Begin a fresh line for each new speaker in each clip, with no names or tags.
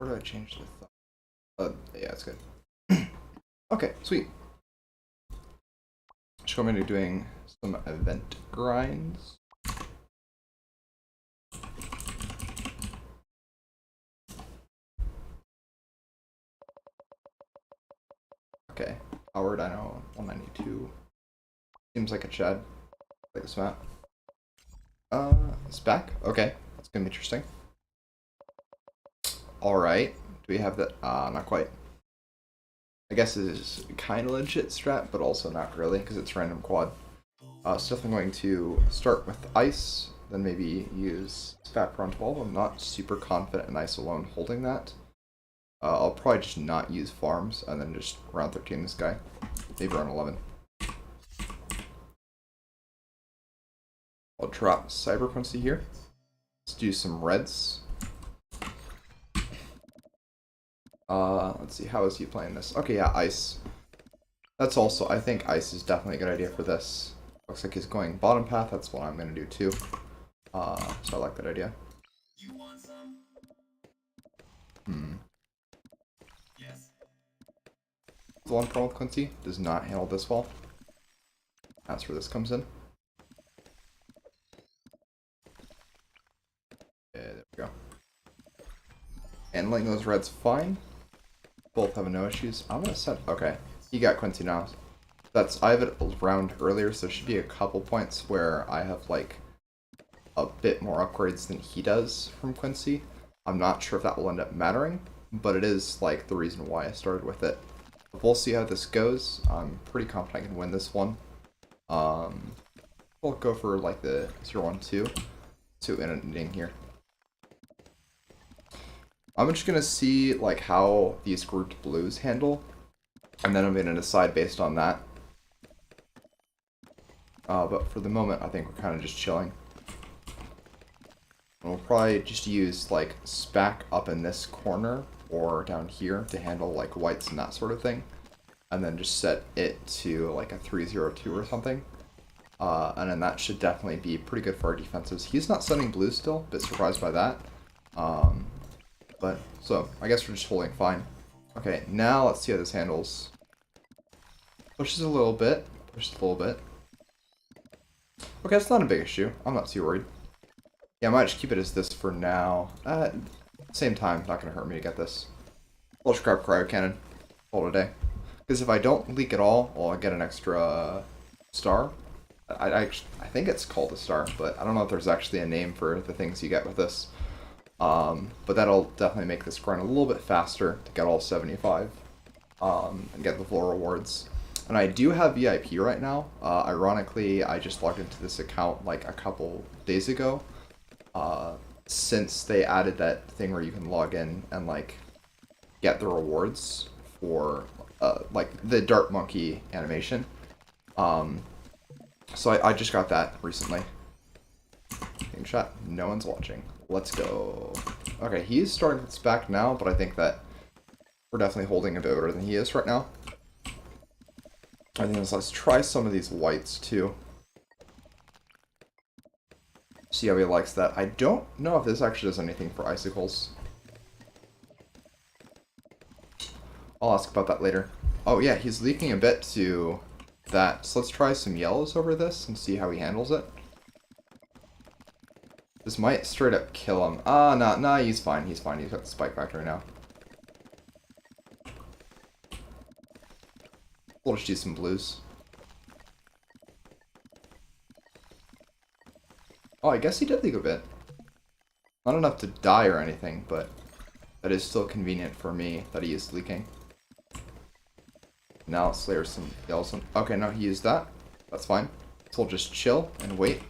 Where do I change the yeah, it's good. Okay, sweet. Just going to be doing some event grinds. Okay, Howard, I know 192. Seems like a Chad. Like this map. It's back? Okay, that's gonna be interesting. Alright, do we have that? Not quite. I guess it is kind of legit strat, but also not really, because it's random quad. So definitely going to start with ice, then maybe use spat per on 12. I'm not super confident in ice alone holding that. I'll probably just not use farms, and then just round 13 this guy. Maybe round 11. I'll drop Cyber Quincy here. Let's do some reds. Let's see, how is he playing this? Okay, yeah, ice. That's also, I think ice is definitely a good idea for this. Looks like he's going bottom path, that's what I'm gonna do too. So I like that idea. You want some? Yes. The one problem with Quincy does not handle this well. That's where this comes in. Yeah, there we go. Handling those reds fine. Both have no issues. I'm gonna set. Okay, he got Quincy now. I have it round earlier, so there should be a couple points where I have like a bit more upgrades than he does from Quincy. I'm not sure if that will end up mattering, but it is like the reason why I started with it. We'll see how this goes. I'm pretty confident I can win this one. We'll go for like the 0-1-2. See what ending here. I'm just gonna see like how these grouped blues handle, and then I'm gonna decide based on that. But for the moment, I think we're kind of just chilling. And we'll probably just use like SPAC up in this corner or down here to handle like whites and that sort of thing, and then just set it to like a 3-0-2 or something. And then that should definitely be pretty good for our defenses. He's not sending blues still, bit surprised by that. But, so, I guess we're just holding fine. Okay, now let's see how this handles. Pushes a little bit. Pushes a little bit. Okay, it's not a big issue. I'm not too worried. Yeah, I might just keep it as this for now. Same time, not going to hurt me to get this. I'll just grab Cryo Cannon. Hold a day. Because if I don't leak at all, I'll get an extra star. I think it's called a star, but I don't know if there's actually a name for the things you get with this. But that'll definitely make this grind a little bit faster to get all 75 and get the full rewards. And I do have VIP right now. Ironically, I just logged into this account like a couple days ago, since they added that thing where you can log in and like get the rewards for like the Dart Monkey animation. So I just got that recently. Game shot. No one's watching. Let's go. Okay, he's starting with SPAC now, but I think that we're definitely holding a bit better than he is right now. I think let's try some of these whites too. See how he likes that. I don't know if this actually does anything for icicles. I'll ask about that later. Oh yeah, he's leaking a bit to that. So let's try some yellows over this and see how he handles it. This might straight up kill him. Nah, he's fine. He's fine. He's got the spike factor now. We'll just do some blues. Oh, I guess he did leak a bit. Not enough to die or anything, but that is still convenient for me that he is leaking. Now let's layer some yellows. Okay, no, he used that. That's fine. So we'll just chill and wait.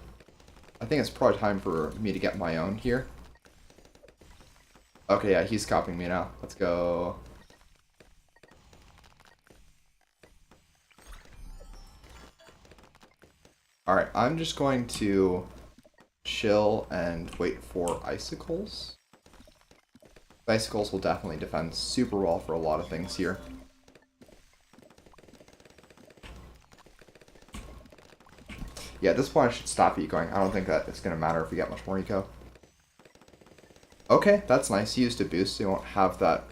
I think it's probably time for me to get my own here. Okay, yeah, he's copying me now. Let's go. Alright, I'm just going to chill and wait for icicles. Icicles will definitely defend super well for a lot of things here. Yeah, at this point I should stop ecoing. I don't think that it's going to matter if we get much more eco. Okay. Okay, that's nice. He used a boost, so you won't have that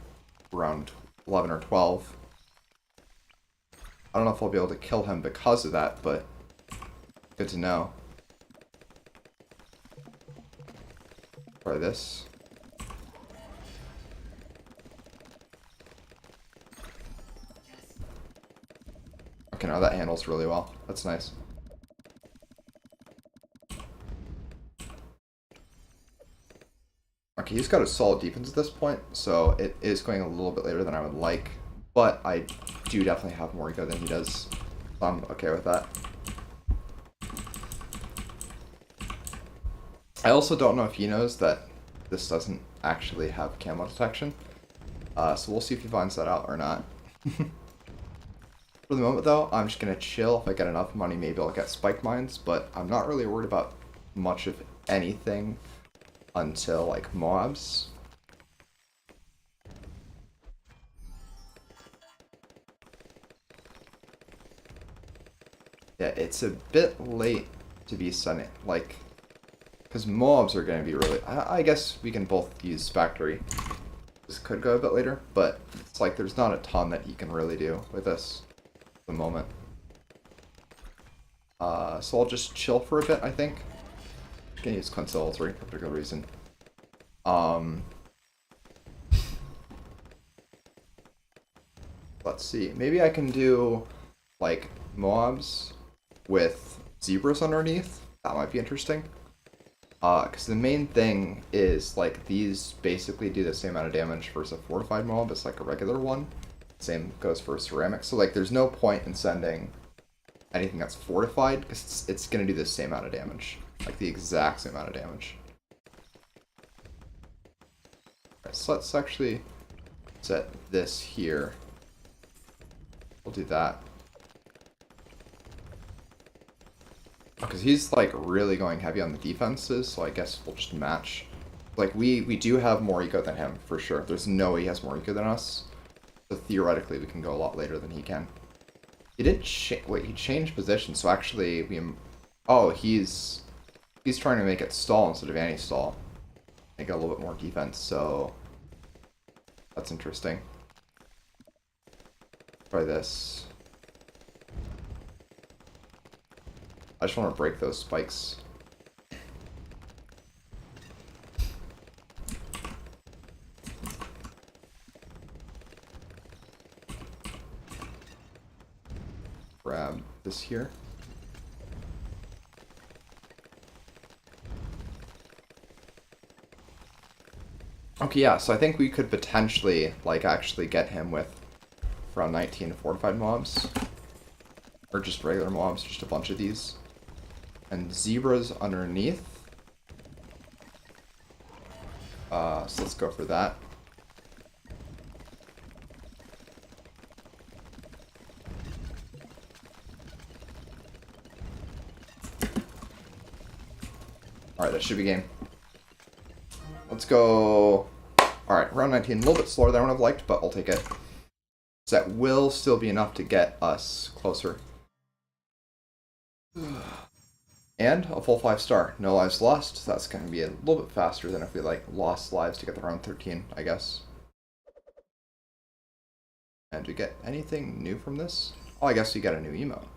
around 11 or 12. I don't know if I'll be able to kill him because of that, but good to know. Try this. Okay, now that handles really well. That's nice. Okay, he's got a solid defense at this point, so it is going a little bit later than I would like. But I do definitely have more ego than he does, so I'm okay with that. I also don't know if he knows that this doesn't actually have camo detection. So we'll see if he finds that out or not. For the moment, though, I'm just going to chill. If I get enough money, maybe I'll get spike mines, but I'm not really worried about much of anything until, like, Moabs. Yeah, it's a bit late to be sending, like, because Moabs are going to be really... I guess we can both use Factory. This could go a bit later, but it's like there's not a ton that he can really do with this at the moment. So I'll just chill for a bit, I think. I'm going to use Consolatory for a particular reason. Let's see. Maybe I can do, like, Moabs with Zebras underneath. That might be interesting. Because the main thing is, like, these basically do the same amount of damage versus a fortified mob as, like, a regular one. Same goes for ceramic. So, like, there's no point in sending anything that's fortified, because it's going to do the same amount of damage. Like, the exact same amount of damage. Alright, so let's actually set this here. We'll do that. Because he's, like, really going heavy on the defenses, so I guess we'll just match. Like, we do have more eco than him, for sure. There's no way he has more eco than us. So theoretically, we can go a lot later than he can. He did wait, he changed position, so actually we... Oh, he's trying to make it stall instead of anti-stall. Make it a little bit more defense, so... That's interesting. Try this. I just want to break those spikes. Grab this here. Okay, yeah, so I think we could potentially, like, actually get him with around 19 fortified mobs. Or just regular mobs, just a bunch of these. And Zebras underneath. So let's go for that. Alright, that should be game. Let's go. Alright, round 19. A little bit slower than I would have liked, but I'll take it. So that will still be enough to get us closer. And a full 5-star. No lives lost. That's going to be a little bit faster than if we, like, lost lives to get the round 13, I guess. And do we get anything new from this? Oh, I guess we get a new emote.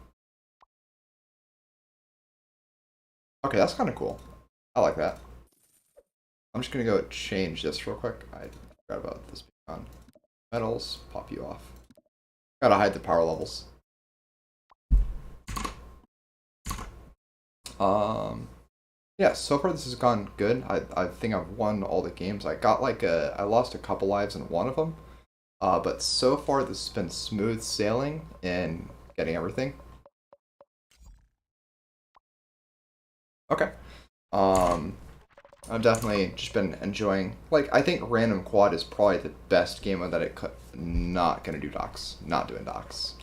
Okay, that's kind of cool. I like that. I'm just going to go change this real quick. I forgot about this being on. Metals, pop you off. Gotta hide the power levels. Yeah, so far this has gone good. I think I've won all the games. I got like I lost a couple lives in one of them. But so far this has been smooth sailing in getting everything. Okay. I've definitely just been enjoying, like, I think Random Quad is probably the best game mode that it could, not gonna do docks. Not doing docks.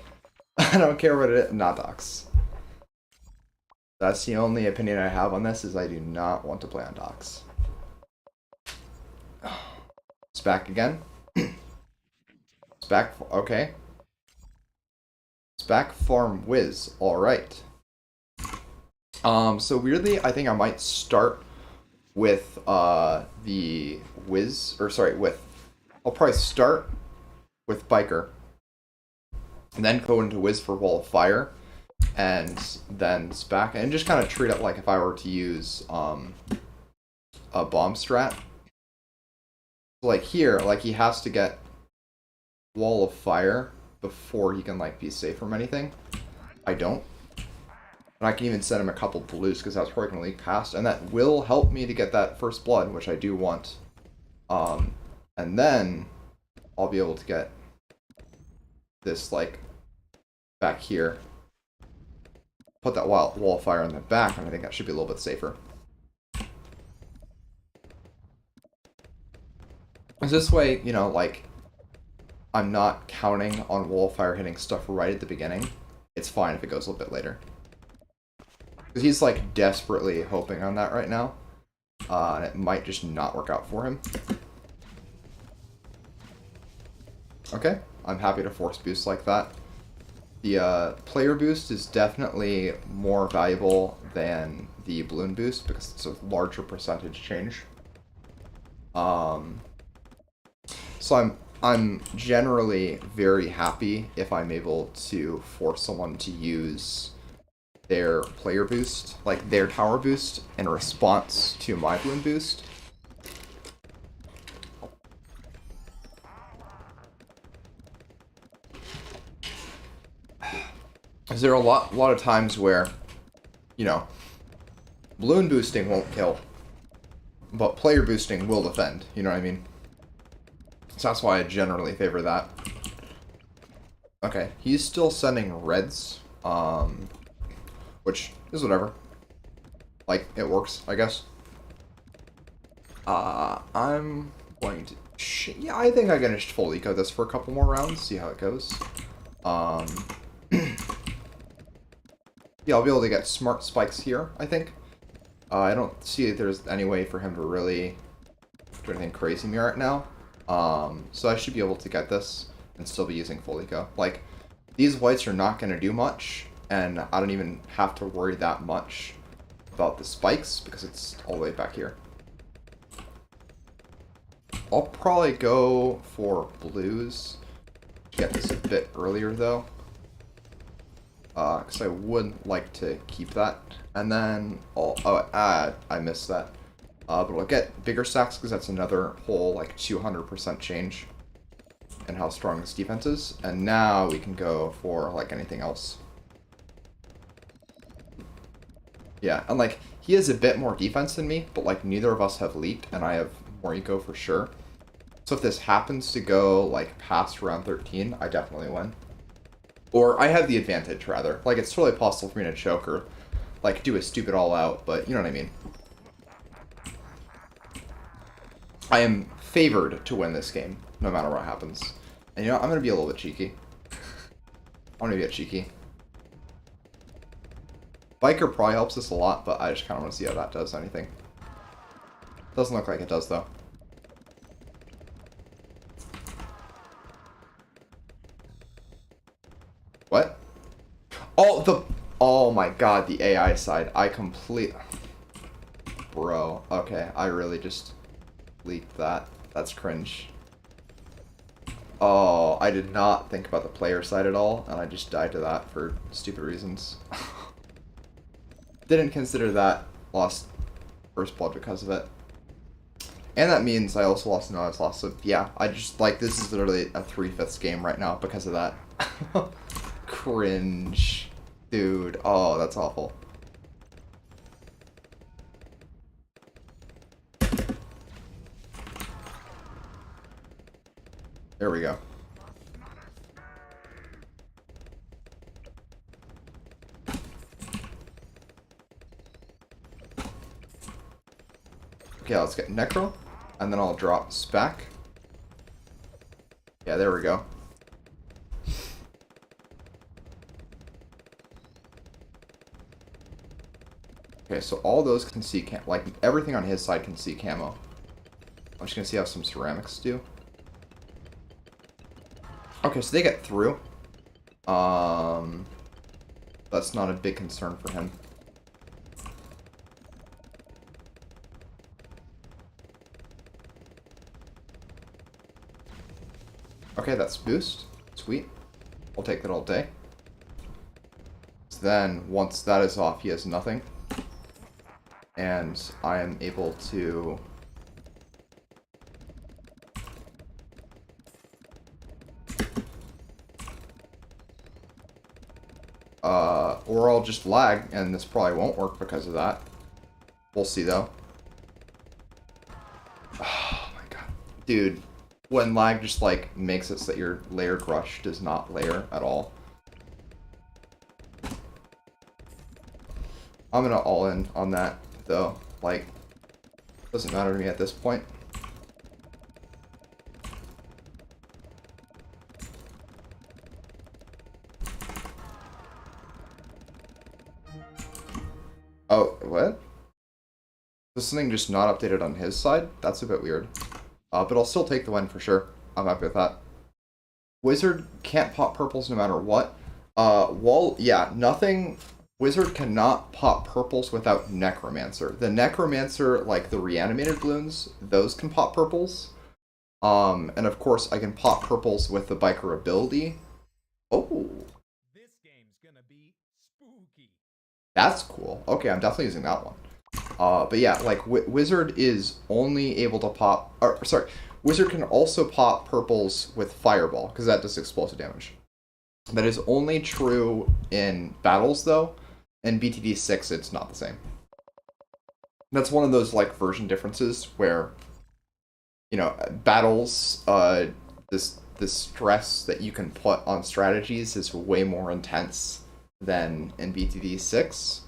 I don't care what it is, not docks. That's the only opinion I have on this, is I do not want to play on docks. It's back again. It's back, okay. It's back Farm Whiz, alright. So weirdly, I think I might start with the Wiz, or sorry, with, I'll probably start with Biker, and then go into Wiz for Wall of Fire, and then Spack, and just kind of treat it like if I were to use a bomb strat. So like here, like he has to get Wall of Fire before he can like be safe from anything. I don't. And I can even send him a couple blues because that's probably going to leak past, and that will help me to get that first blood, which I do want. And then I'll be able to get this like back here. Put that wall of fire in the back, and I think that should be a little bit safer. Because this way, you know, like, I'm not counting on wall of fire hitting stuff right at the beginning. It's fine if it goes a little bit later. Because he's, like, desperately hoping on that right now. And it might just not work out for him. Okay, I'm happy to force boost like that. The player boost is definitely more valuable than the balloon boost because it's a larger percentage change. So I'm generally very happy if I'm able to force someone to use their player boost, like their tower boost, in response to my balloon boost. Because there are a lot of times where, you know, balloon boosting won't kill, but player boosting will defend, you know what I mean? So that's why I generally favor that. Okay, he's still sending reds, which is whatever. Like, it works, I guess. I'm going to... yeah, I think I'm going to full eco this for a couple more rounds, see how it goes. Yeah, I'll be able to get smart spikes here, I think. I don't see if there's any way for him to really do anything crazy me right now. So I should be able to get this and still be using full eco. Like, these whites are not going to do much, and I don't even have to worry that much about the spikes because it's all the way back here. I'll probably go for blues to get this a bit earlier, though. Because I would like to keep that. And then I missed that. But I'll get bigger stacks because that's another whole, like, 200% change in how strong this defense is. And now we can go for, like, anything else. Yeah, and, like, he has a bit more defense than me, but, like, neither of us have leaked, and I have more eco for sure. So if this happens to go, like, past round 13, I definitely win. Or I have the advantage, rather. Like, it's totally possible for me to choke or, like, do a stupid all-out, but you know what I mean. I am favored to win this game, no matter what happens. And you know, I'm going to be a little bit cheeky. I'm going to get cheeky. Biker probably helps us a lot, but I just kind of want to see how that does anything. Doesn't look like it does, though. What? Oh my god, the AI side. Bro, okay, I really just leaked that. That's cringe. Oh, I did not think about the player side at all, and I just died to that for stupid reasons. Didn't consider that lost first blood because of it. And that means I also lost lost. So yeah, I just, like, this is literally a 3/5 game right now because of that. Cringe. Dude, oh, that's awful. There we go. Okay, let's get Necro, and then I'll drop Spack. Yeah, there we go. Okay, so all those can see like, everything on his side can see camo. I'm just gonna see how some ceramics do. Okay, so they get through. That's not a big concern for him. Okay, that's boost. Sweet. I'll take that all day. So then, once that is off, he has nothing. And I am able to... or I'll just lag, and this probably won't work because of that. We'll see, though. Oh my god. Dude, when lag just, like, makes it so that your layered rush does not layer at all. I'm gonna all in on that, though. Like, doesn't matter to me at this point. Oh, what? Is something just not updated on his side? That's a bit weird. But I'll still take the win for sure. I'm happy with that. Wizard can't pop purples no matter what. Yeah, nothing... Wizard cannot pop purples without Necromancer. The Necromancer, like the reanimated Bloons, those can pop purples. And of course I can pop purples with the Biker ability. Oh.
This game's gonna be spooky.
That's cool. Okay, I'm definitely using that one. But yeah, like, Wizard is only able to pop... Or, sorry, Wizard can also pop purples with Fireball, because that does explosive damage. That is only true in battles, though. In BTD 6, it's not the same. That's one of those, like, version differences where, you know, battles, the stress that you can put on strategies is way more intense than in BTD 6.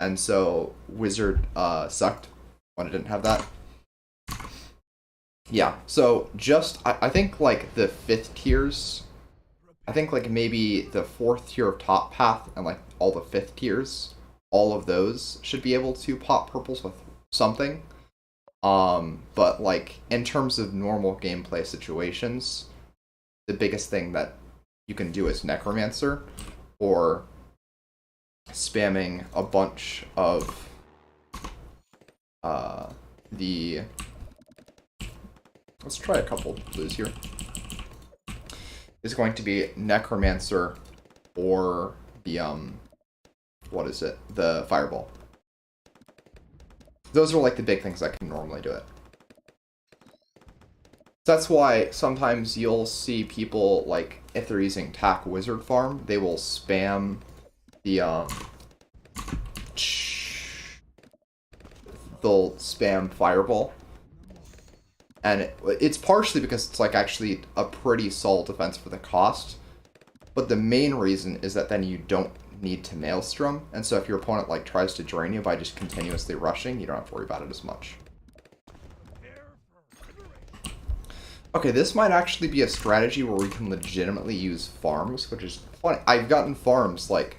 And so Wizard sucked when it didn't have that. Yeah, so just, I think like the 5th tiers, I think like maybe the 4th tier of Top Path and like all the 5th tiers, all of those should be able to pop purples with something. But like in terms of normal gameplay situations, the biggest thing that you can do is Necromancer or spamming a bunch of the... Let's try a couple blues here. Is going to be Necromancer or the, what is it? The Fireball. Those are like the big things that can normally do it. That's why sometimes you'll see people, like, if they're using TAC Wizard Farm, they will spam the, they'll spam Fireball. And it's partially because it's, like, actually a pretty solid defense for the cost. But the main reason is that then you don't need to Maelstrom. And so if your opponent, like, tries to drain you by just continuously rushing, you don't have to worry about it as much. Okay, this might actually be a strategy where we can legitimately use farms, which is funny. I've gotten farms, like,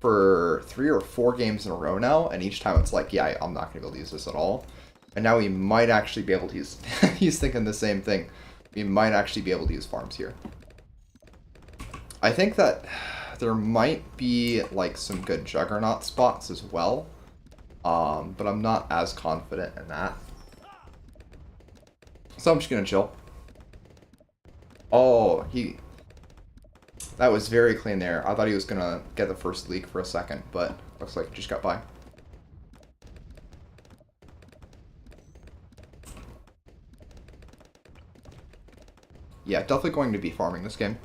for 3 or 4 games in a row now, and each time it's like, yeah, I'm not going to be able to use this at all. And now we might actually be able to use... He's thinking the same thing. We might actually be able to use farms here. I think that there might be, like, some good Juggernaut spots as well. But I'm not as confident in that. So I'm just gonna chill. Oh, that was very clean there. I thought he was gonna get the first leak for a second, but looks like he just got by. Yeah, definitely going to be farming this game.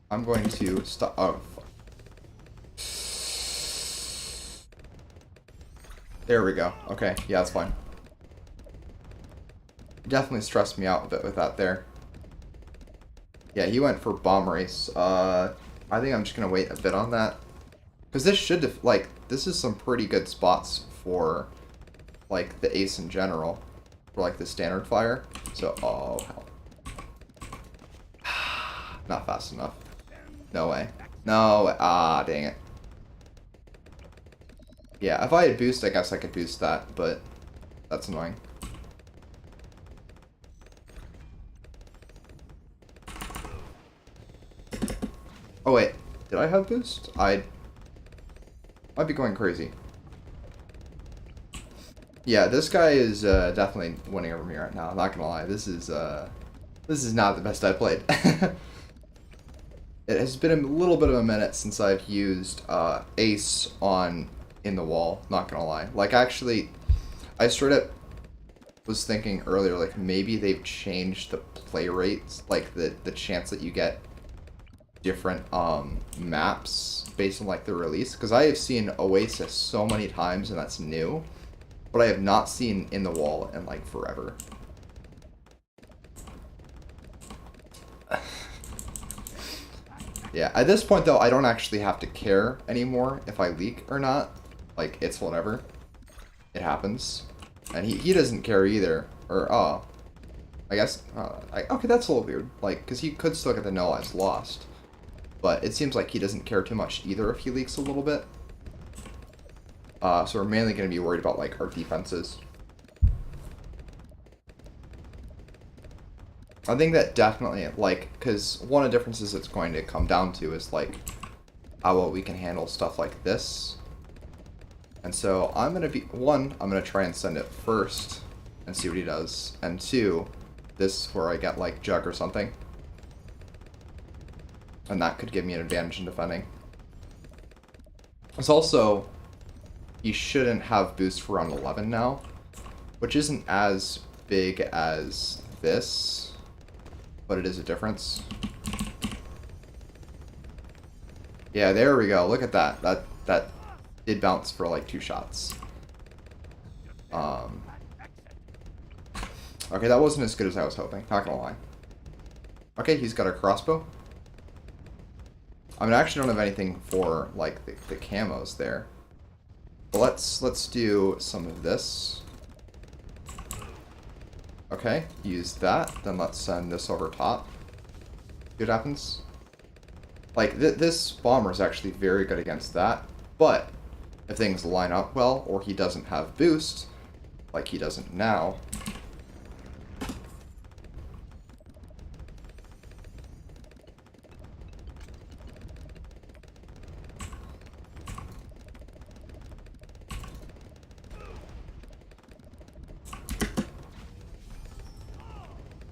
I'm going to stop. Oh, there we go. Okay, yeah, that's fine. Definitely stressed me out a bit with that there. Yeah, he went for bomb race. I think I'm just gonna wait a bit on that. Because this should, like, this is some pretty good spots for, like, the ace in general. For, like, the standard fire. So, oh, hell. Not fast enough. No way. No way. Ah, dang it. Yeah, if I had boost, I guess I could boost that, but that's annoying. Oh, wait. Did I have boost? I might be going crazy. Yeah, this guy is definitely winning over me right now. I'm not gonna lie. This is not the best I played. It has been a little bit of a minute since I've used Ace on in the wall. Not gonna lie. Like actually, I straight up was thinking earlier, like maybe they've changed the play rates, like the chance that you get different maps based on like the release. Because I have seen Oasis so many times, and that's new, but I have not seen In the Wall in like forever. Yeah, at this point though, I don't actually have to care anymore if I leak or not. Like, it's whatever. It happens. And he doesn't care either. Or, I guess, okay, that's a little weird. Like, because he could still get the no as lost. But it seems like he doesn't care too much either if he leaks a little bit. So we're mainly going to be worried about, like, our defenses. I think that definitely, like, because one of the differences it's going to come down to is, like, how well we can handle stuff like this. And so I'm going to be, one, I'm going to try and send it first and see what he does. And two, this is where I get, like, Jug or something. And that could give me an advantage in defending. It's also, he shouldn't have boost for round 11 now, which isn't as big as this, but it is a difference. Yeah, there we go. Look at that. That did bounce for like 2 shots. Okay, that wasn't as good as I was hoping. Not gonna lie. Okay, he's got a crossbow. I mean, I actually don't have anything for like the camos there. But let's do some of this. Okay, use that. Then let's send this over top. See what happens. Like this bomber is actually very good against that. But if things line up well, or he doesn't have boost, like he doesn't now.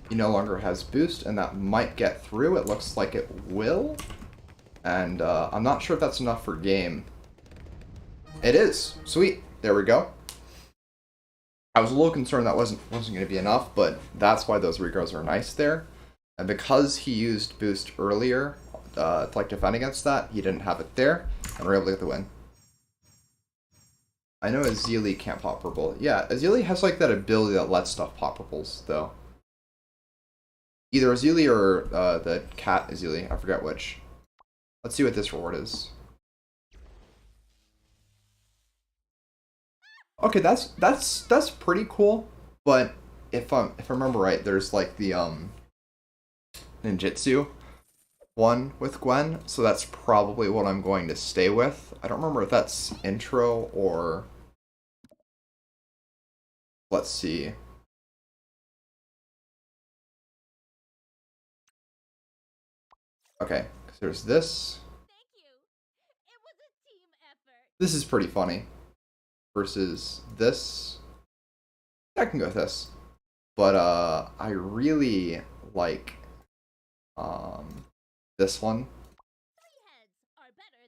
He no longer has boost, and that might get through. It looks like it will. And I'm not sure if that's enough for game. It is. Sweet. There we go. I was a little concerned that wasn't going to be enough, but that's why those regros are nice there. And because he used boost earlier to like defend against that, he didn't have it there, and we're able to get the win. I know Azili can't pop purple. Yeah, Azili has like that ability that lets stuff pop purples, though. Either Azili or the cat Azili, I forget which. Let's see what this reward is. Okay, that's pretty cool. But if I remember right, there's like the ninjutsu one with Gwen, so that's probably what I'm going to stay with. I don't remember if that's intro or let's see. Okay, so there's this.
Thank you. It was a team effort.
This is pretty funny. Versus this. I can go with this. But I really like this one.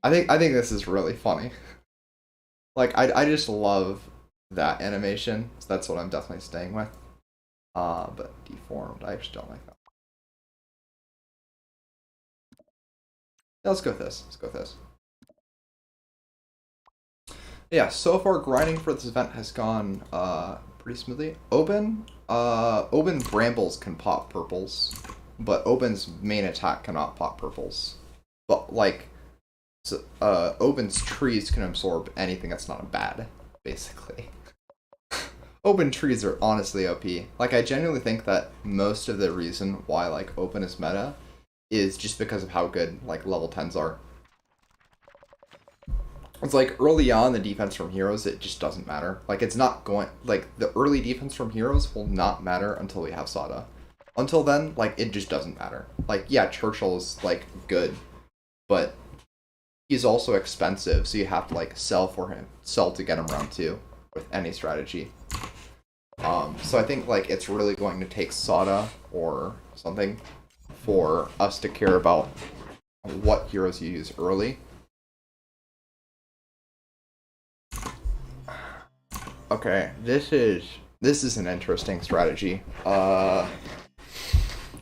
I think this is really funny. Like I just love that animation, so that's what I'm definitely staying with. But deformed, I actually don't like that. Yeah, let's go with this. Let's go with this. Yeah, so far grinding for this event has gone pretty smoothly. Oben brambles can pop purples, but Oben's main attack cannot pop purples. But like, so, Oben's trees can absorb anything that's not a bad, basically. Oben trees are honestly OP. Like, I genuinely think that most of the reason why like Oben is meta is just because of how good like level 10s are. It's like early on the defense from heroes, it just doesn't matter. Like it's not going, like the early defense from heroes will not matter until we have Sada. Until then, like it just doesn't matter. Like yeah, Churchill is like good, but he's also expensive, so you have to like sell to get him round 2 with any strategy. So I think like it's really going to take Sada or something for us to care about what heroes you use early. Okay, this is an interesting strategy.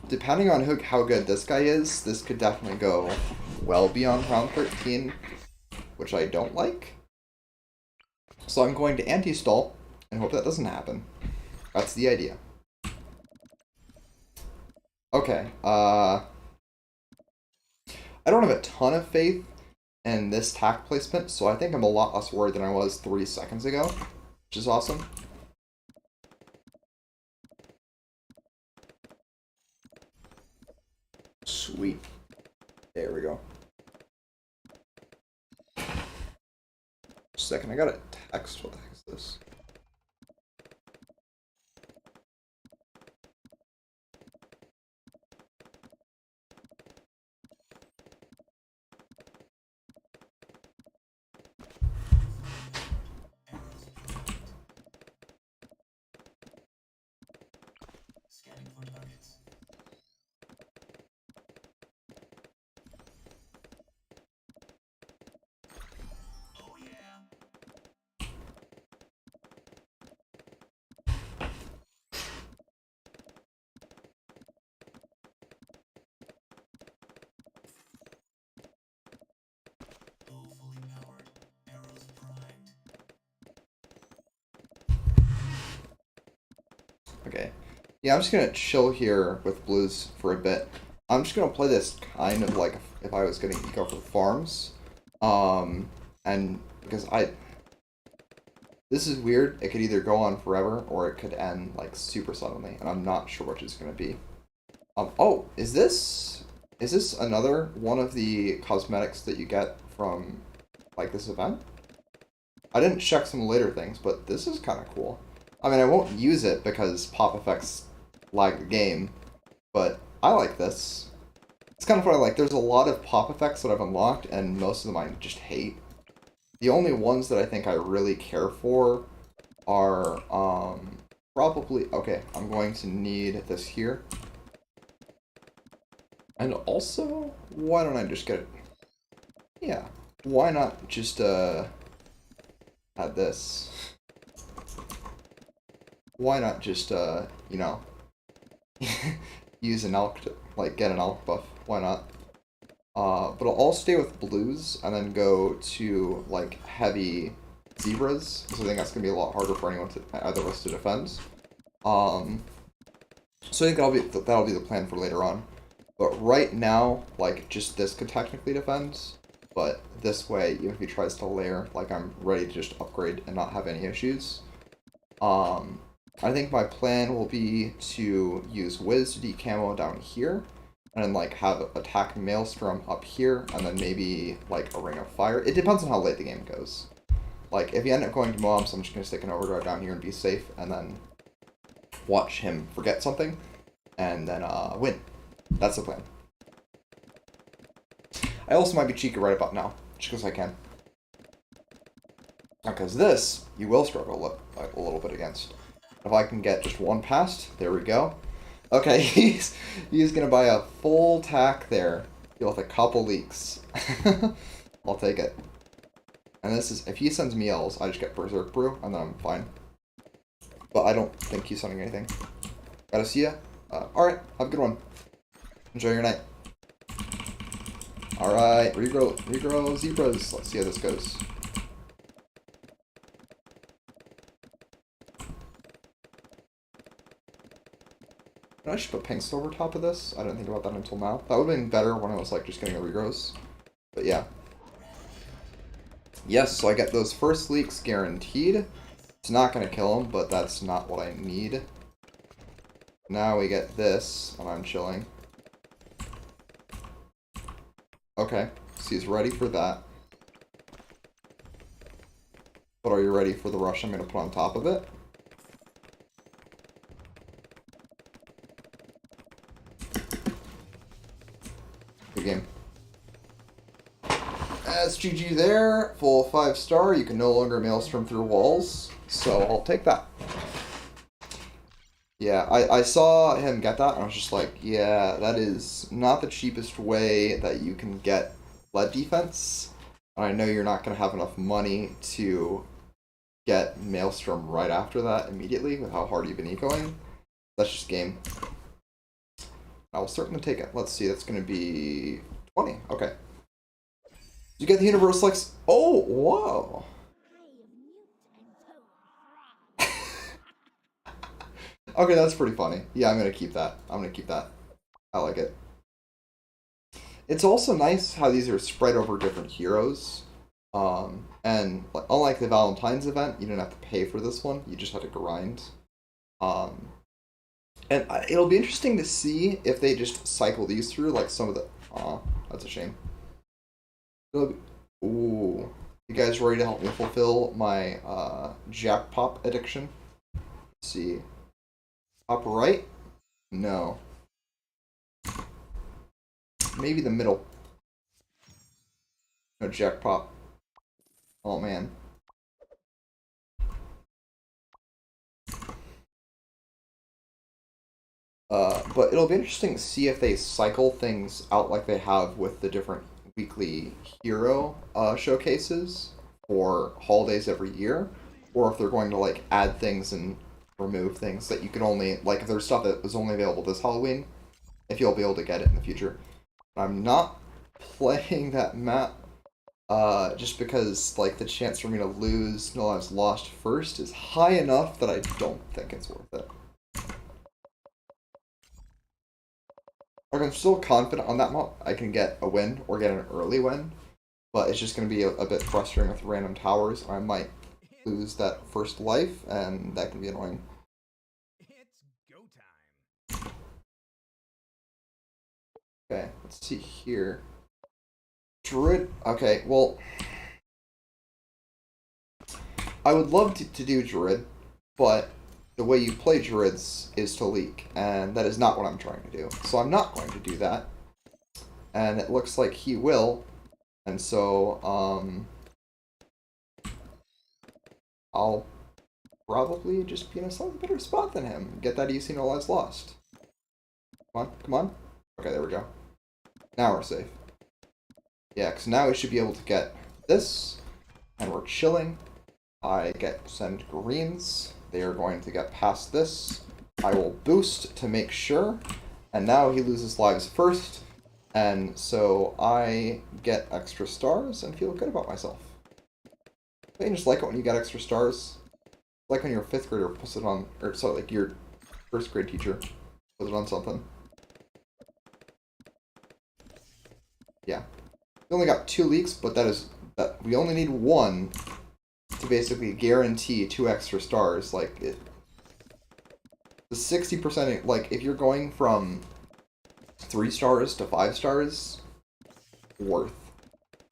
Depending on how good this guy is, this could definitely go well beyond round 13, which I don't like. So I'm going to anti-stall and hope that doesn't happen. That's the idea. Okay, I don't have a ton of faith in this tack placement, so I think I'm a lot less worried than I was 3 seconds ago, which is awesome. Sweet. There we go. Just a second, I gotta text. What the heck is this?
Scanning for targets. Oh yeah. Bow fully powered. Arrows primed.
Okay. Yeah, I'm just gonna chill here with blues for a bit. I'm just gonna play this kind of like if I was gonna go for farms. And because this is weird, it could either go on forever or it could end like super suddenly, and I'm not sure which it's gonna be. Oh, is this another one of the cosmetics that you get from like this event? I didn't check some later things, but this is kind of cool. I mean, I won't use it because pop effects lag the game, but I like this. It's kind of funny, like, there's a lot of pop effects that I've unlocked, and most of them I just hate. The only ones that I think I really care for are, probably... Okay, I'm going to need this here. And also, why don't I just get it? Yeah, why not just, add this? Why not just, you know, use an elk to, like, get an elk buff? Why not? But I'll stay with blues and then go to, like, heavy zebras, because I think that's going to be a lot harder for anyone to, either of us to defend. So I think that'll be the plan for later on. But right now, like, just this could technically defend, but this way, even if he tries to layer, like, I'm ready to just upgrade and not have any issues. I think my plan will be to use Wiz to decamo down here, and then like have attack Maelstrom up here, and then maybe like a Ring of Fire. It depends on how late the game goes. Like if you end up going to mobs, I'm just gonna stick an overdrive down here and be safe, and then watch him forget something, and then win. That's the plan. I also might be cheeky right about now, just because I can. Because this, you will struggle a little bit against. If I can get just one past, there we go. Okay, he's gonna buy a full tack there, deal with a couple leaks. I'll take it. And this is, if he sends me L's, I just get Berserk Brew, and then I'm fine. But I don't think he's sending anything. Gotta see ya. Alright, have a good one. Enjoy your night. Alright, regrow zebras. Let's see how this goes. I should put pinks over top of this. I didn't think about that until now. That would have been better when I was like just getting the regrows. But yeah. Yes, so I get those first leaks guaranteed. It's not going to kill him, but that's not what I need. Now we get this, and I'm chilling. Okay, so he's ready for that. But are you ready for the rush I'm going to put on top of it? Good game. That's GG there. Full 5-star. You can no longer maelstrom through walls. So I'll take that. Yeah, I saw him get that, and I was just like, yeah, that is not the cheapest way that you can get lead defense. And I know you're not going to have enough money to get Maelstrom right after that immediately with how hard you've been ecoing. That's just game. I will certainly take it. Let's see, that's going to be 20. Okay. You get the Universal X. Oh, whoa. Okay, that's pretty funny. Yeah, I'm going to keep that. I'm going to keep that. I like it. It's also nice how these are spread over different heroes. And unlike the Valentine's event, you didn't have to pay for this one. You just had to grind. And it'll be interesting to see if they just cycle these through, like some of the... Aw, that's a shame. Ooh. You guys ready to help me fulfill my Jack Pop addiction? Let's see. Top right? No. Maybe the middle. No, Jack Pop. Oh, man. But it'll be interesting to see if they cycle things out like they have with the different weekly hero showcases for holidays every year, or if they're going to like add things and remove things that you can only, like if there's stuff that was only available this Halloween, if you'll be able to get it in the future. I'm not playing that map just because like the chance for me to lose No Lives Lost first is high enough that I don't think it's worth it. Like, I'm still confident on that map I can get a win or get an early win, but it's just going to be a bit frustrating with random towers. I might lose that first life, and that can be annoying.
It's go time.
Okay, let's see here. Druid. Okay, well, I would love to do Druid, but the way you play Druids is to leak, and that is not what I'm trying to do. So I'm not going to do that. And it looks like he will, and so, I'll probably just be in a slightly better spot than him. Get that EC No Lives Lost. Come on, come on. Okay, there we go. Now we're safe. Yeah, because now we should be able to get this, and we're chilling. I send greens. They are going to get past this. I will boost to make sure. And now he loses lives first. And so I get extra stars and feel good about myself. Don't you just like it when you get extra stars? Like when your 5th grader puts it on, or sorry, like your 1st grade teacher puts it on something. Yeah. We only got 2 leaks, but that we only need 1 to basically guarantee 2 extra stars. Like, the 60%, like, if you're going from 3 stars to 5 stars, worth.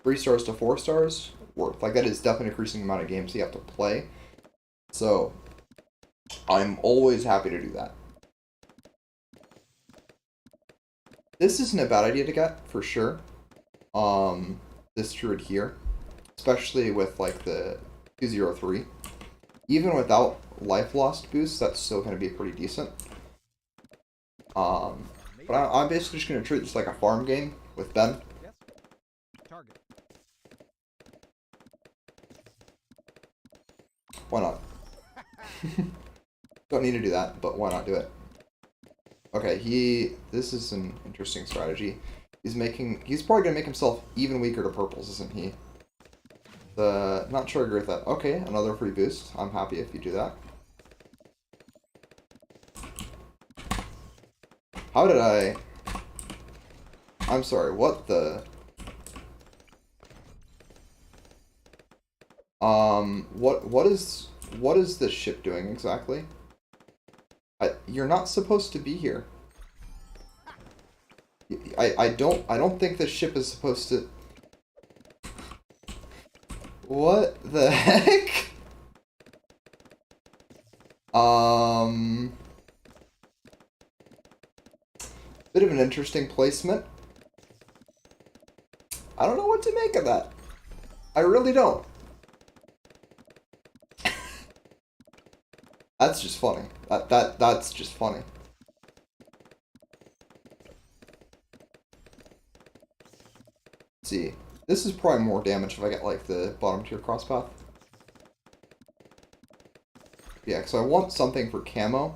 3 stars to 4 stars, worth. Like, that is definitely increasing the amount of games you have to play. So, I'm always happy to do that. This isn't a bad idea to get, for sure. This Druid here. Especially with, like, the 203. Even without life lost boost, that's still going to be pretty decent. But I'm basically just going to treat this like a farm game with Ben.
Yes. Target.
Why not? Don't need to do that, but why not do it? Okay, this is an interesting strategy. He's probably going to make himself even weaker to purples, isn't he? Not sure I agree with that. Okay, another free boost. I'm happy if you do that. How did I... I'm sorry, what the... What is this ship doing exactly? You're not supposed to be here. I don't think this ship is supposed to... What the heck? Bit of an interesting placement. I don't know what to make of that. I really don't. That's just funny. That's just funny. Let's see. This is probably more damage if I get like the bottom tier crosspath. Yeah, because I want something for camo.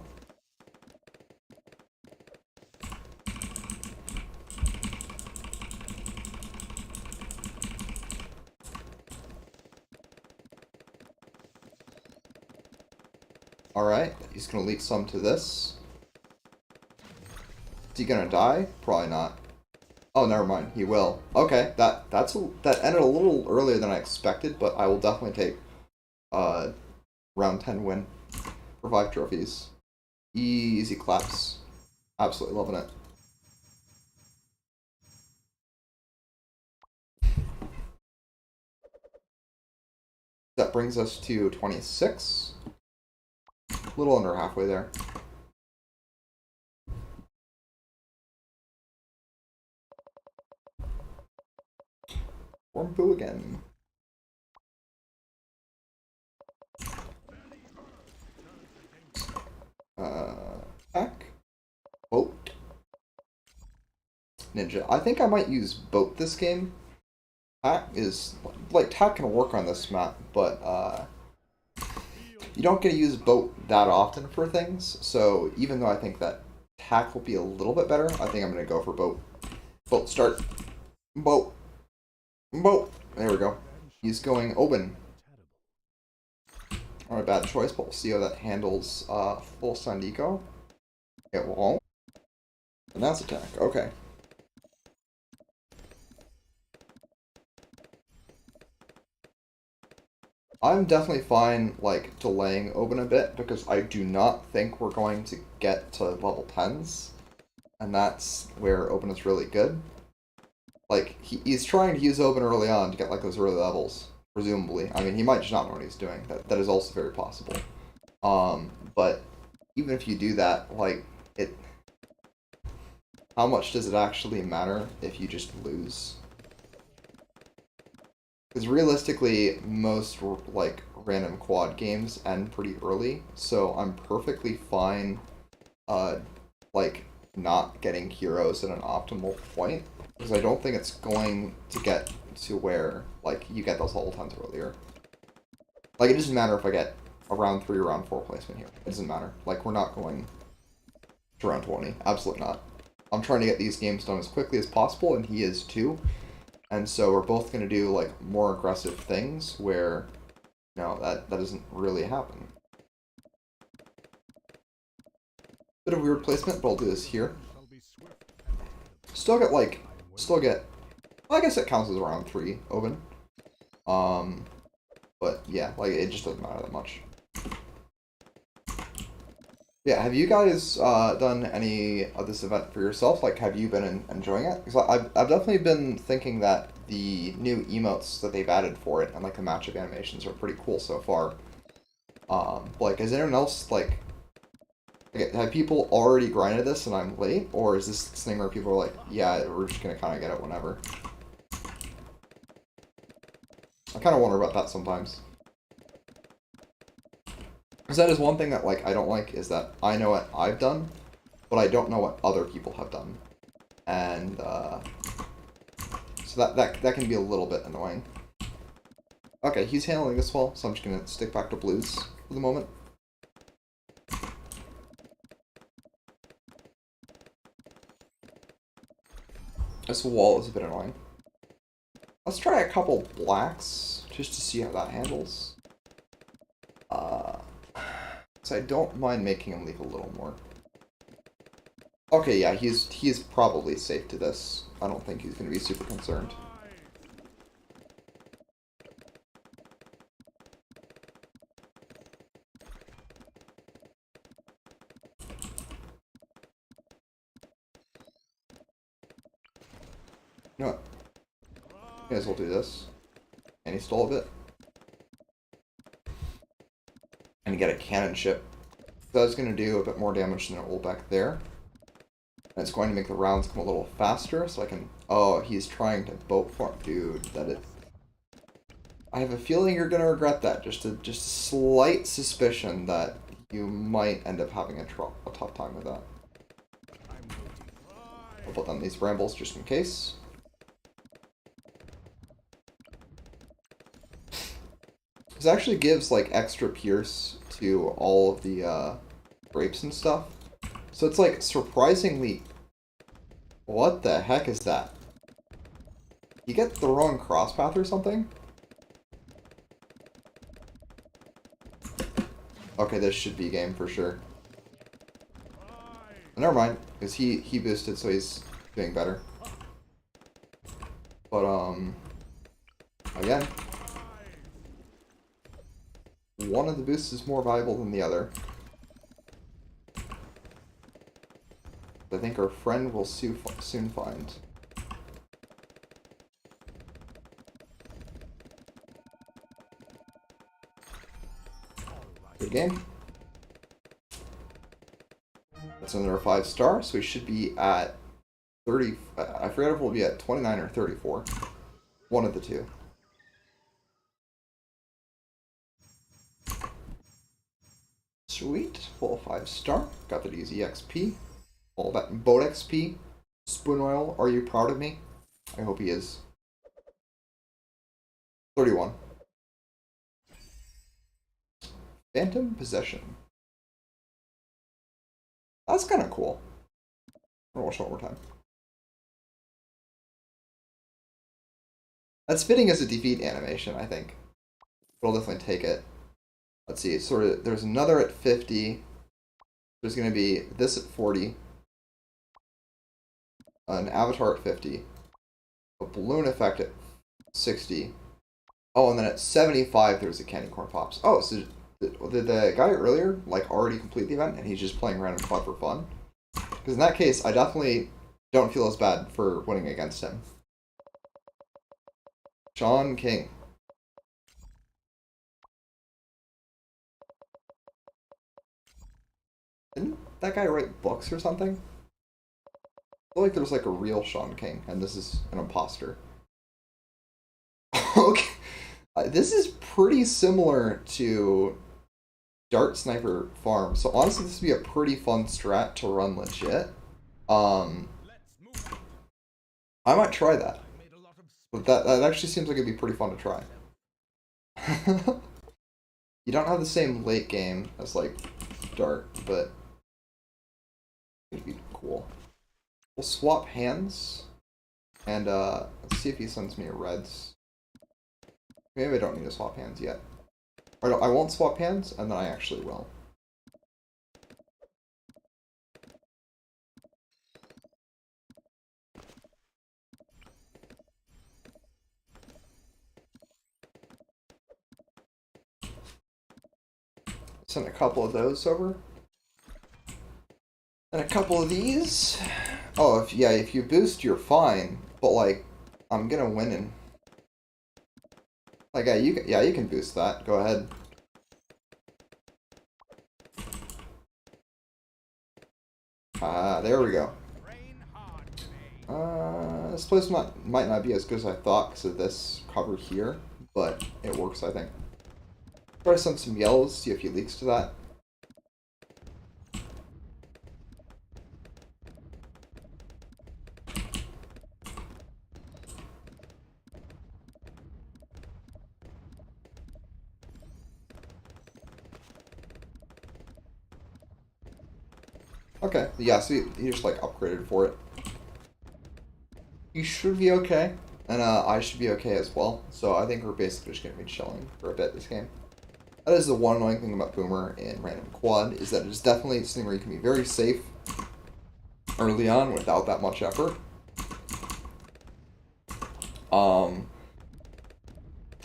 Alright, he's gonna leak some to this. Is he gonna die? Probably not. Oh, never mind. He will. Okay, that ended a little earlier than I expected, but I will definitely take round 10 win for 5 trophies. Easy claps. Absolutely loving it. That brings us to 26. A little under halfway there. Form Boo again. Attack. Boat. Ninja. I think I might use boat this game. Tack is like tack can work on this map, but you don't get to use boat that often for things. So even though I think that tack will be a little bit better, I think I'm gonna go for boat. Boat start. Boat. Boat. There we go. He's going open. Not a bad choice, but we'll see how that handles full Sandico. It won't. And that's attack. Okay. I'm definitely fine, like, delaying open a bit, because I do not think we're going to get to level 10s. And that's where open is really good. Like, he's trying to use open early on to get, like, those early levels, presumably. I mean, he might just not know what he's doing. That is also very possible. But even if you do that, like, how much does it actually matter if you just lose? Because realistically, most, like, random quad games end pretty early, so I'm perfectly fine, like, not getting heroes at an optimal point, because I don't think it's going to get to where, like, you get those level 10s earlier. Like, it doesn't matter if I get a round 3 or round 4 placement here. It doesn't matter. Like, we're not going to round 20. Absolutely not. I'm trying to get these games done as quickly as possible, and he is too. And so we're both going to do, like, more aggressive things where, you know, that doesn't really happen. Bit of weird placement, but I'll do this here. Still get, well, I guess it counts as around 3 open. But yeah, like, it just doesn't matter that much. Yeah, have you guys done any of this event for yourself? Like, have you been enjoying it? Because I've definitely been thinking that the new emotes that they've added for it and, like, the matchup animations are pretty cool so far. Like, is anyone else, like, have people already grinded this and I'm late? Or is this thing where people are like, yeah, we're just going to kind of get it whenever? I kind of wonder about that sometimes. Because that is one thing that, like, I don't like, is that I know what I've done, but I don't know what other people have done. And, so that can be a little bit annoying. Okay, he's handling this well, so I'm just gonna stick back to blues for the moment. This wall is a bit annoying. Let's try a couple blacks, just to see how that handles. So I don't mind making him leave a little more. Okay, yeah, he's probably safe to this. I don't think he's going to be super concerned. You know what? May as well do this. And he stole a bit. And get a cannon ship. That's going to do a bit more damage than it will back there. And it's going to make the rounds come a little faster, so I can... Oh, he's trying to boat farm. Dude, that is... I have a feeling you're going to regret that. Just a slight suspicion that you might end up having a tough time with that. I'll put down these brambles just in case. This actually gives like extra pierce to all of the grapes and stuff. So it's like surprisingly... What the heck is that? You get the wrong cross path or something? Okay, this should be game for sure. Never mind, because he boosted, so he's doing better. But again, one of the boosts is more valuable than the other. I think our friend will soon find. Good game. That's another 5-star, so we should be at 30. I forget if we'll be at 29 or 34. One of the two. Sweet. Full 5-star. Got the easy XP. All that boat XP. Spoon oil. Are you proud of me? I hope he is. 31. Phantom Possession. That's kind of cool. I'm gonna watch it one more time. That's fitting as a defeat animation, I think. But I'll definitely take it. Let's see. Sort of. There's another at 50. There's going to be this at 40. An avatar at 50. A balloon effect at 60. Oh, and then at 75, there's a candy corn pops. Oh, so did the guy earlier like already complete the event and he's just playing random quad for fun? Because in that case, I definitely don't feel as bad for winning against him. Sean King. Didn't that guy write books or something? I feel like there's like a real Sean King, and this is an imposter. Okay. This is pretty similar to Dart Sniper Farm, so honestly this would be a pretty fun strat to run legit. I might try that. But that actually seems like it'd be pretty fun to try. You don't have the same late game as like Dart, but it'd be cool. We'll swap hands, and let's see if he sends me a reds. Maybe I don't need to swap hands yet. Or no, I won't swap hands, and then I actually will. Send a couple of those over. And a couple of these. Oh, if you boost, you're fine. But like, I'm gonna win in. Like, yeah, you can boost that. Go ahead. There we go. This place might not be as good as I thought because of this cover here, but it works, I think. Try to send some yellows, see if he leaks to that. Okay, yeah, so he just like upgraded for it. You should be okay, and I should be okay as well. So I think we're basically just gonna be chilling for a bit this game. That is the one annoying thing about Boomer in Random Quad, is that it is definitely something where you can be very safe early on without that much effort.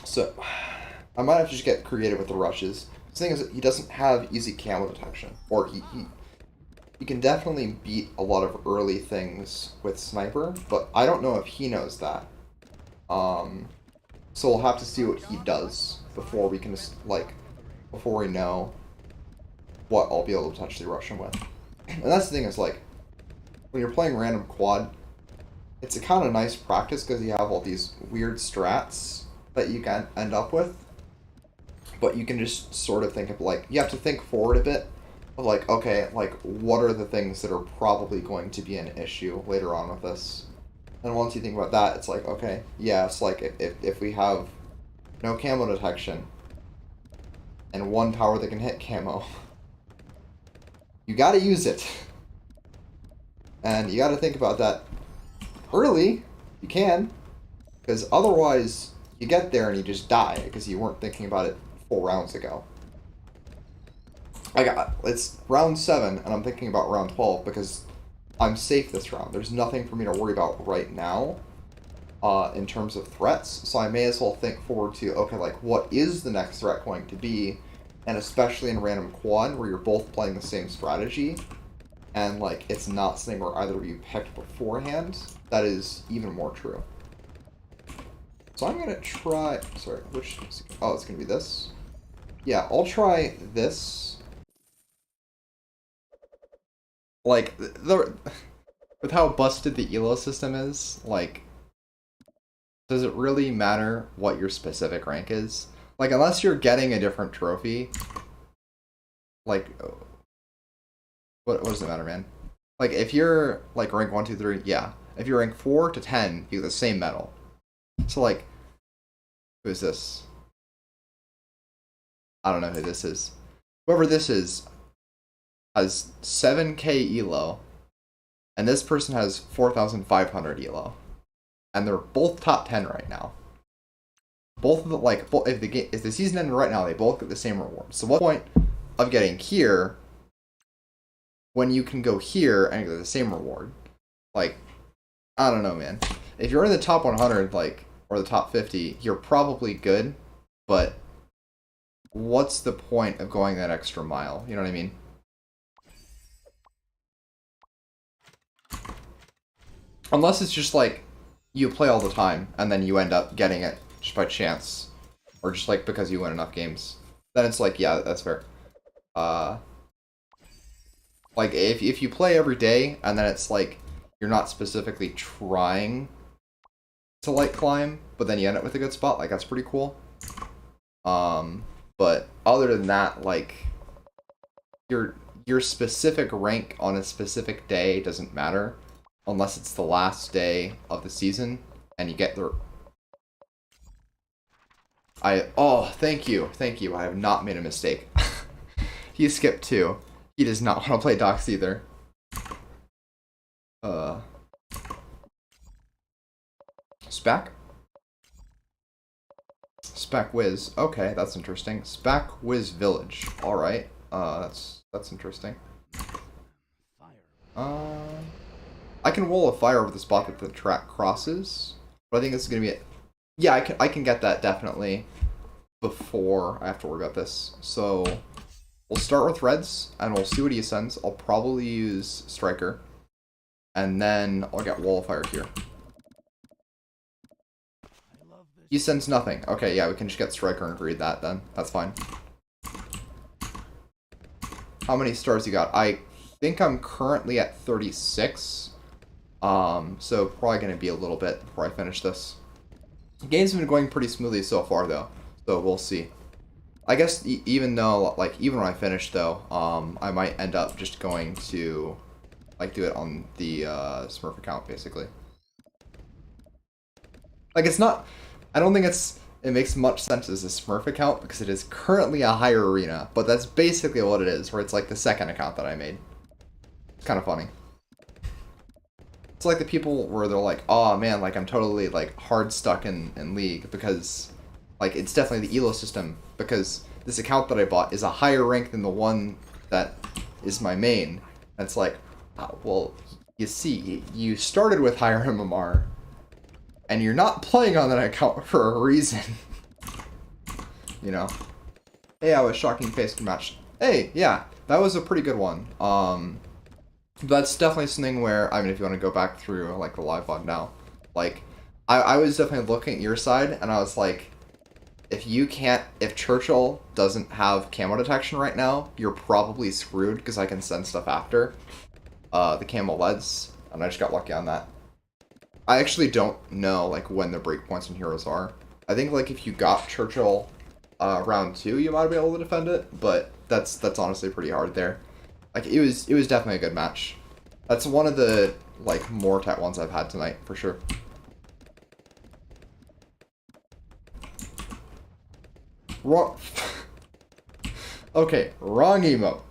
So I might have to just get creative with the rushes. The thing is that he doesn't have easy camo detection, or he can definitely beat a lot of early things with Sniper, but I don't know if he knows that. So we'll have to see what he does before we can just, like, before we know what I'll be able to potentially rush him with. And that's the thing is, like, when you're playing Random Quad, it's a kind of nice practice because you have all these weird strats that you can end up with. But you can just sort of think of, like, you have to think forward a bit of, like, okay, like, what are the things that are probably going to be an issue later on with this? And once you think about that, it's like, okay, yeah, it's like, if we have no camo detection, and one tower that can hit camo, you gotta use it. And you gotta think about that early, you can, because otherwise you get there and you just die, because you weren't thinking about it 4 rounds ago. It's round 7, and I'm thinking about round 12, because I'm safe this round. There's nothing for me to worry about right now, in terms of threats, so I may as well think forward to, okay, like, what is the next threat going to be? And especially in random quad, where you're both playing the same strategy, and, like, it's not something where either of you picked beforehand, that is even more true. So I'm gonna try, sorry, which, oh, it's gonna be this. Yeah, I'll try this. Like, with how busted the elo system is, like, does it really matter what your specific rank is? Like, unless you're getting a different trophy, like, what does it matter, man? Like, if you're, like, rank 1, 2, 3, yeah. If you're rank 4 to 10, you get the same medal. So, like, who is this? I don't know who this is. Whoever this is has 7k elo, and this person has 4,500 elo. And they're both top 10 right now. Both of the, like, if the season ended right now, they both get the same reward. So what's the point of getting here when you can go here and get the same reward? Like, I don't know, man. If you're in the top 100, like, or the top 50, you're probably good, but what's the point of going that extra mile? You know what I mean? Unless it's just like you play all the time and then you end up getting it just by chance, or just like because you win enough games. Then it's like, yeah, that's fair. Like if you play every day and then it's like you're not specifically trying to like climb, but then you end up with a good spot, like that's pretty cool. But other than that, like your specific rank on a specific day doesn't matter unless it's the last day of the season and you get the thank you. I have not made a mistake. He skipped 2. He does not want to play Docs either. Spec? Spec Wiz. Okay, that's interesting. Spec Wiz Village. Alright. That's interesting. I can roll a fire over the spot that the track crosses, but I think this is gonna be it. Yeah, I can get that definitely before I have to worry about this. So we'll start with Reds and we'll see what he sends. I'll probably use Striker, and then I'll get Wall of Fire here. He sends nothing. Okay, yeah, we can just get Striker and read that then. That's fine. How many stars you got? I think I'm currently at 36. So probably going to be a little bit before I finish this. The game's been going pretty smoothly so far, though. So we'll see. I guess even though, like, even when I finish, though, I might end up just going to, like, do it on the Smurf account, basically. Like, it's not... I don't think it makes much sense as a Smurf account, because it is currently a higher arena, but that's basically what it is, where it's, like, the second account that I made. It's kind of funny. It's like the people where they're like, oh man, like I'm totally like hard stuck in League because like it's definitely the elo system because this account that I bought is a higher rank than the one that is my main. And it's like, well, you see, you started with higher MMR and you're not playing on that account for a reason. You know? Hey, I was shocking face match. Hey, yeah, that was a pretty good one. That's definitely something where, I mean, if you want to go back through, like, the live VOD now, like, I was definitely looking at your side, and I was like, if Churchill doesn't have camo detection right now, you're probably screwed, because I can send stuff after the camo LEDs, and I just got lucky on that. I actually don't know, like, when the breakpoints in Heroes are. I think, like, if you got Churchill round 2 you might be able to defend it, but that's honestly pretty hard there. Like it was definitely a good match. That's one of the like more tight ones I've had tonight for sure. Wrong. Okay, wrong emote.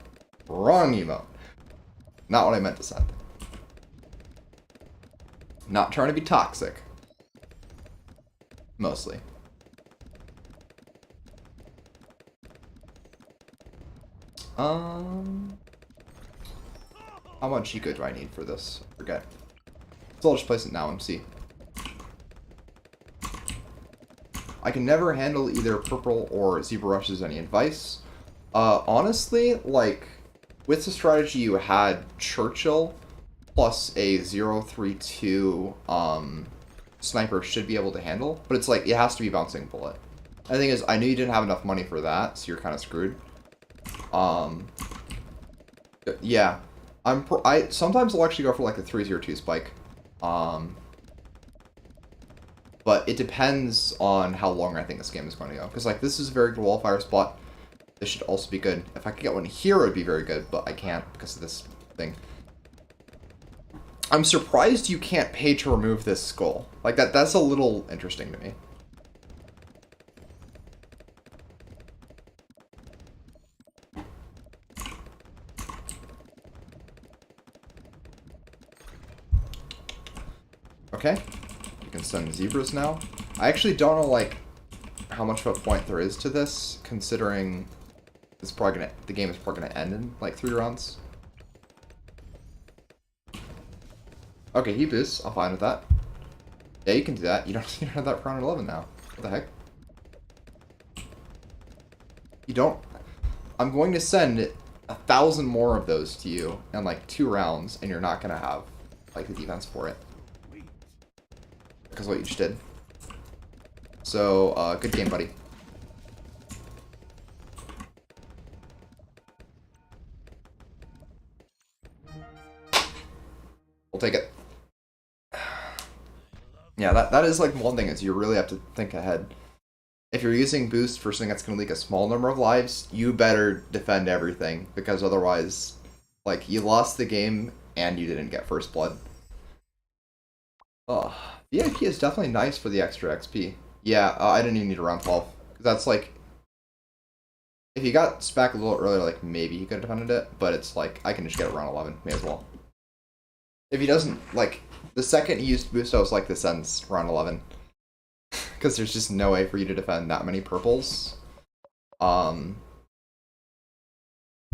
Wrong emote. Not what I meant to send. Not trying to be toxic. Mostly. How much Chico do I need for this? Forget. So I'll just place it now and see. I can never handle either purple or zebra rushes. Any advice? Honestly, like, with the strategy you had, Churchill plus a 032 sniper should be able to handle, but it's like, it has to be bouncing bullet. And the thing is, I knew you didn't have enough money for that, so you're kind of screwed. Yeah. I sometimes I'll actually go for like the 302 spike. But it depends on how long I think this game is going to go. Because like this is a very good wallfire spot. This should also be good. If I could get one here, it would be very good, but I can't because of this thing. I'm surprised you can't pay to remove this skull. Like that's a little interesting to me. Okay, you can send zebras now. I actually don't know like how much of a point there is to this, considering it's probably gonna, the game is probably gonna end in like 3 rounds. Okay, he boosts. I'm fine with that. Yeah, you can do that. You don't have that for round 11 now. What the heck? You don't. I'm going to send 1,000 more of those to you in like 2 rounds, and you're not gonna have like the defense for it. Because what you just did. So, good game, buddy. We'll take it. Yeah, that is like one thing is you really have to think ahead. If you're using boost for something that's going to leak a small number of lives, you better defend everything, because otherwise, like, you lost the game and you didn't get first blood. Oh, VIP is definitely nice for the extra XP. Yeah, I didn't even need a round 12. Because that's like, if you got SPAC a little earlier, like, maybe he could have defended it, but it's like, I can just get it round 11, may as well. If he doesn't, like, the second he used boost, I was like, this ends round 11. Because there's just no way for you to defend that many purples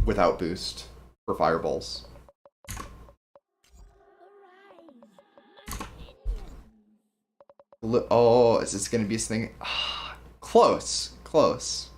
without boost for fireballs. Oh, is this going to be something? Close. Close.